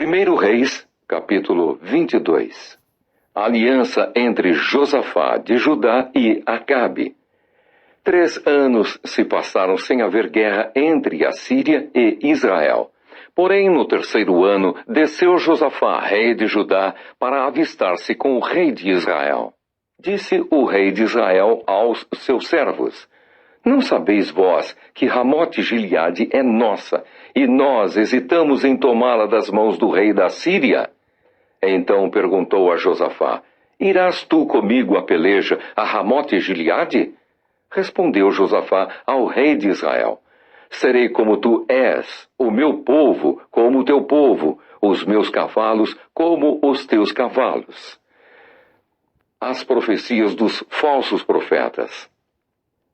1 Reis, capítulo 22. Aliança entre Josafá de Judá e Acabe. 3 anos se passaram sem haver guerra entre a Síria e Israel. Porém, no 3º ano, desceu Josafá, rei de Judá, para avistar-se com o rei de Israel. Disse o rei de Israel aos seus servos: Não sabeis vós que Ramote-Gileade é nossa, e nós hesitamos em tomá-la das mãos do rei da Síria? Então perguntou a Josafá: Irás tu comigo à peleja a Ramote-Gileade? Respondeu Josafá ao rei de Israel: Serei como tu és, o meu povo como o teu povo, os meus cavalos como os teus cavalos. As profecias dos falsos profetas.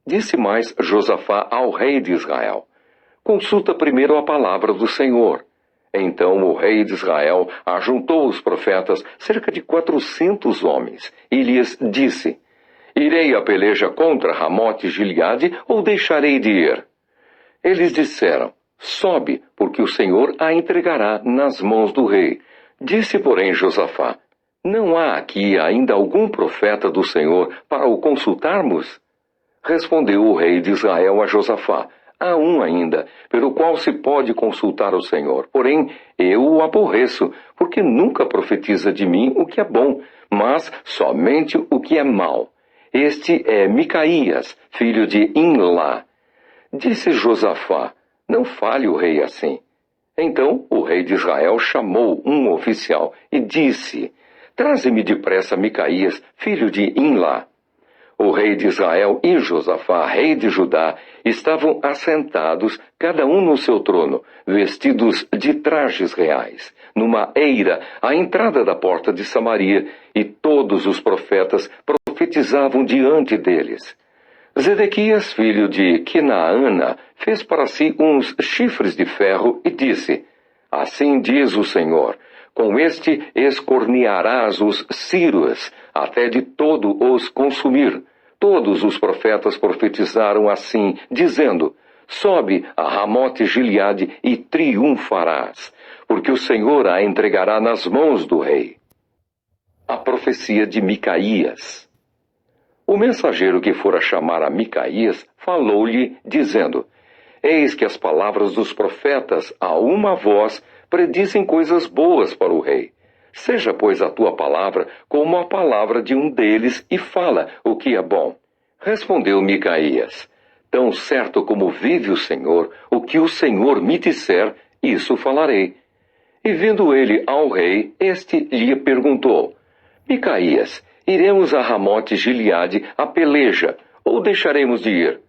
Disse mais Josafá ao rei de Israel: Consulta primeiro a palavra do Senhor. Então o rei de Israel ajuntou os profetas, cerca de 400 homens, e lhes disse: Irei à peleja contra Ramote-Gileade ou deixarei de ir? Eles disseram: Sobe, porque o Senhor a entregará nas mãos do rei. Disse, porém, Josafá: Não há aqui ainda algum profeta do Senhor para o consultarmos? Respondeu o rei de Israel a Josafá: Há um ainda, pelo qual se pode consultar o Senhor. Porém, eu o aborreço, porque nunca profetiza de mim o que é bom, mas somente o que é mau. Este é Micaías, filho de Imlá. Disse Josafá: Não fale o rei assim. Então o rei de Israel chamou um oficial e disse: Traze-me depressa Micaías, filho de Imlá. O rei de Israel e Josafá, rei de Judá, estavam assentados, cada um no seu trono, vestidos de trajes reais, numa eira à entrada da porta de Samaria, e todos os profetas profetizavam diante deles. Zedequias, filho de Quinaana, fez para si uns chifres de ferro e disse: Assim diz o Senhor: Com este escornearás os sírios, até de todo os consumir. Todos os profetas profetizaram assim, dizendo: Sobe a Ramote-Gileade e triunfarás, porque o Senhor a entregará nas mãos do rei. A profecia de Micaías. O mensageiro que fora chamar a Micaías falou-lhe, dizendo: Eis que as palavras dos profetas, a uma voz, predizem coisas boas para o rei. Seja, pois, a tua palavra como a palavra de um deles, e fala o que é bom. Respondeu Micaías: Tão certo como vive o Senhor, o que o Senhor me disser, isso falarei. E vindo ele ao rei, este lhe perguntou: Micaías, iremos a Ramote-Gileade a peleja, ou deixaremos de ir?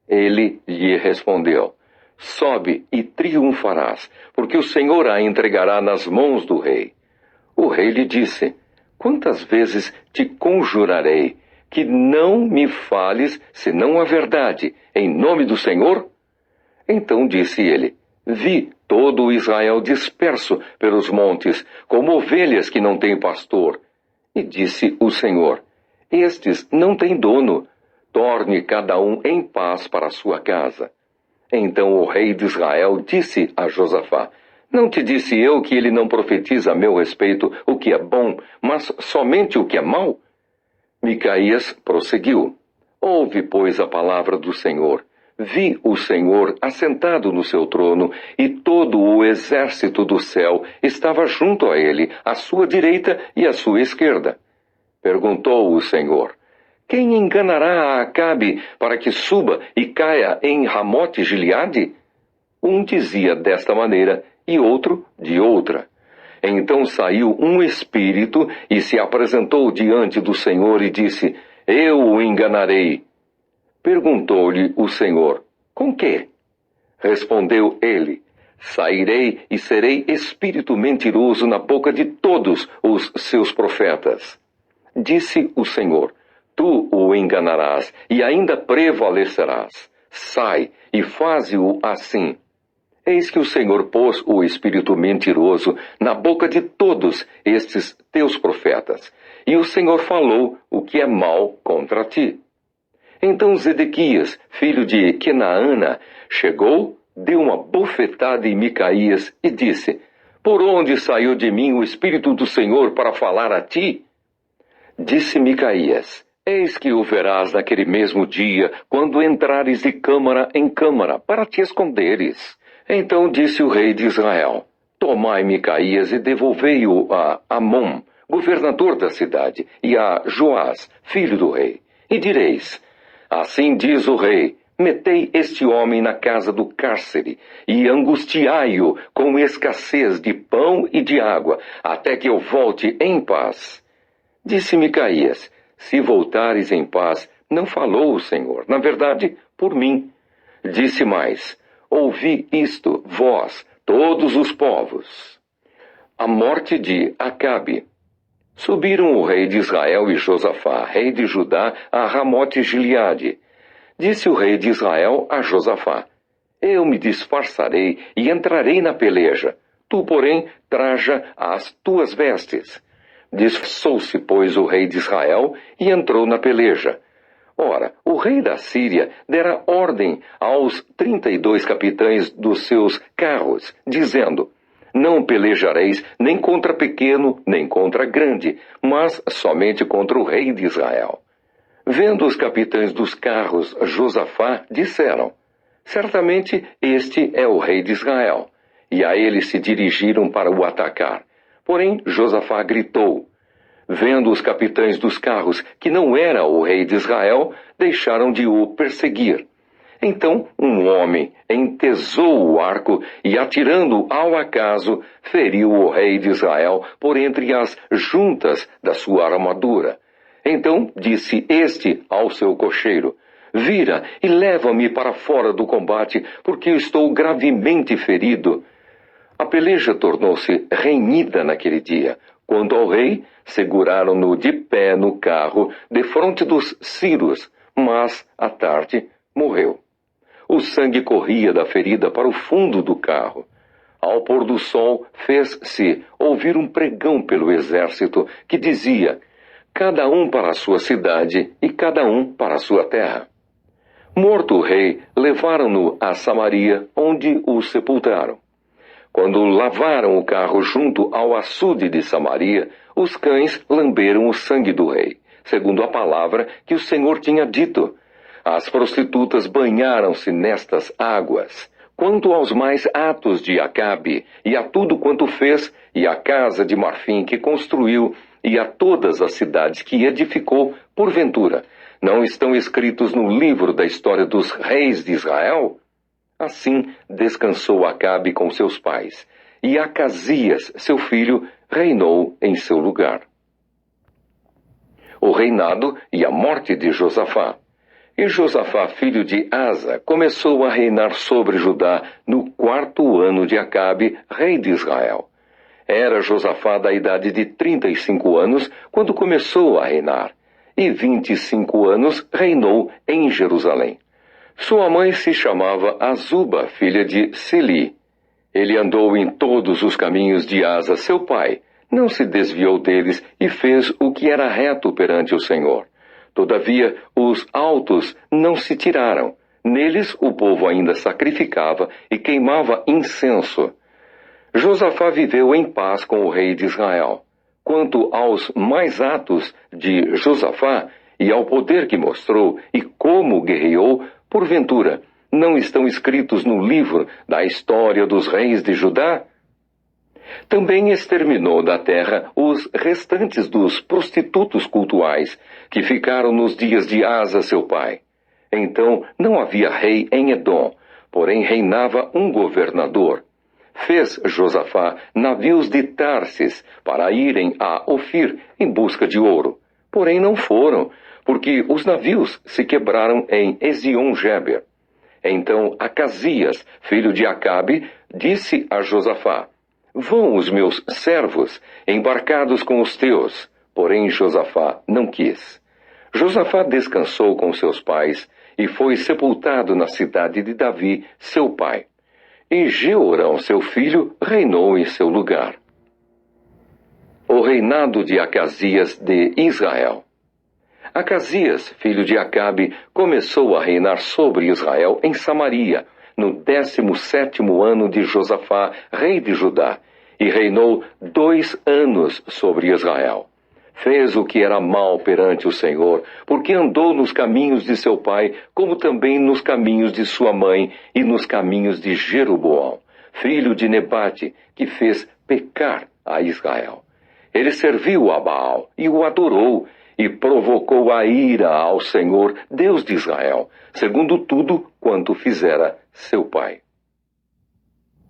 Ele lhe respondeu: Sobe e triunfarás, porque o Senhor a entregará nas mãos do rei. O rei lhe disse: Quantas vezes te conjurarei que não me fales senão a verdade, em nome do Senhor? Então disse ele: Vi todo o Israel disperso pelos montes, como ovelhas que não têm pastor. E disse o Senhor: Estes não têm dono. Torne cada um em paz para a sua casa. Então o rei de Israel disse a Josafá: Não te disse eu que ele não profetiza a meu respeito o que é bom, mas somente o que é mau? Micaías prosseguiu: Ouve, pois, a palavra do Senhor. Vi o Senhor assentado no seu trono, e todo o exército do céu estava junto a ele, à sua direita e à sua esquerda. Perguntou o Senhor: Quem enganará a Acabe para que suba e caia em Ramote-Gileade? Um dizia desta maneira e outro de outra. Então saiu um espírito e se apresentou diante do Senhor e disse: Eu o enganarei. Perguntou-lhe o Senhor: Com quê? Respondeu ele: Sairei e serei espírito mentiroso na boca de todos os seus profetas. Disse o Senhor: Tu o enganarás e ainda prevalecerás. Sai e faze-o assim. Eis que o Senhor pôs o espírito mentiroso na boca de todos estes teus profetas, e o Senhor falou o que é mal contra ti. Então Zedequias, filho de Quinaana, chegou, deu uma bofetada em Micaías e disse: Por onde saiu de mim o Espírito do Senhor para falar a ti? Disse Micaías: Eis que o verás naquele mesmo dia, quando entrares de câmara em câmara, para te esconderes. Então disse o rei de Israel: Tomai Micaías e devolvei-o a Amon, governador da cidade, e a Joás, filho do rei. E direis: Assim diz o rei: Metei este homem na casa do cárcere, e angustiai-o com escassez de pão e de água, até que eu volte em paz. Disse Micaías: Se voltares em paz, não falou o Senhor, na verdade, por mim. Disse mais: Ouvi isto, vós, todos os povos. A morte de Acabe. Subiram o rei de Israel e Josafá, rei de Judá, a Ramote-Gileade. Disse o rei de Israel a Josafá: Eu me disfarçarei e entrarei na peleja. Tu, porém, traja as tuas vestes. Disfarçou-se, pois, o rei de Israel e entrou na peleja. Ora, o rei da Síria dera ordem aos 32 capitães dos seus carros, dizendo: Não pelejareis nem contra pequeno, nem contra grande, mas somente contra o rei de Israel. Vendo os capitães dos carros Josafá, disseram: Certamente este é o rei de Israel. E a ele se dirigiram para o atacar. Porém, Josafá gritou. Vendo os capitães dos carros que não era o rei de Israel, deixaram de o perseguir. Então um homem entesou o arco e, atirando ao acaso, feriu o rei de Israel por entre as juntas da sua armadura. Então disse este ao seu cocheiro: Vira e leva-me para fora do combate, porque eu estou gravemente ferido. A peleja tornou-se renhida naquele dia. Quanto ao rei, seguraram-no de pé no carro, defronte dos ciros, mas, à tarde, morreu. O sangue corria da ferida para o fundo do carro. Ao pôr do sol, fez-se ouvir um pregão pelo exército que dizia: Cada um para a sua cidade e cada um para a sua terra. Morto o rei, levaram-no a Samaria, onde o sepultaram. Quando lavaram o carro junto ao açude de Samaria, os cães lamberam o sangue do rei, segundo a palavra que o Senhor tinha dito. As prostitutas banharam-se nestas águas. Quanto aos mais atos de Acabe, e a tudo quanto fez, e a casa de marfim que construiu, e a todas as cidades que edificou, porventura, não estão escritos no livro da história dos reis de Israel? Assim descansou Acabe com seus pais, e Acasias, seu filho, reinou em seu lugar. O reinado e a morte de Josafá. E Josafá, filho de Asa, começou a reinar sobre Judá no 4º ano de Acabe, rei de Israel. Era Josafá da idade de 35 anos quando começou a reinar, e 25 anos reinou em Jerusalém. Sua mãe se chamava Azuba, filha de Sili. Ele andou em todos os caminhos de Asa, seu pai, não se desviou deles e fez o que era reto perante o Senhor. Todavia, os altos não se tiraram. Neles o povo ainda sacrificava e queimava incenso. Josafá viveu em paz com o rei de Israel. Quanto aos mais atos de Josafá e ao poder que mostrou e como guerreou, porventura, não estão escritos no livro da história dos reis de Judá? Também exterminou da terra os restantes dos prostitutos cultuais, que ficaram nos dias de Asa, seu pai. Então não havia rei em Edom, porém reinava um governador. Fez Josafá navios de Tarsis para irem a Ofir em busca de ouro. Porém não foram, porque os navios se quebraram em Ezion-Geber. Então Acasias, filho de Acabe, disse a Josafá: Vão os meus servos, embarcados com os teus. Porém Josafá não quis. Josafá descansou com seus pais e foi sepultado na cidade de Davi, seu pai. E Jeorão, seu filho, reinou em seu lugar. O reinado de Acasias de Israel. Acasias, filho de Acabe, começou a reinar sobre Israel em Samaria, no 17º ano de Josafá, rei de Judá, e reinou 2 anos sobre Israel. Fez o que era mal perante o Senhor, porque andou nos caminhos de seu pai, como também nos caminhos de sua mãe e nos caminhos de Jeroboão, filho de Nebate, que fez pecar a Israel. Ele serviu a Baal e o adorou, e provocou a ira ao Senhor, Deus de Israel, segundo tudo quanto fizera seu pai.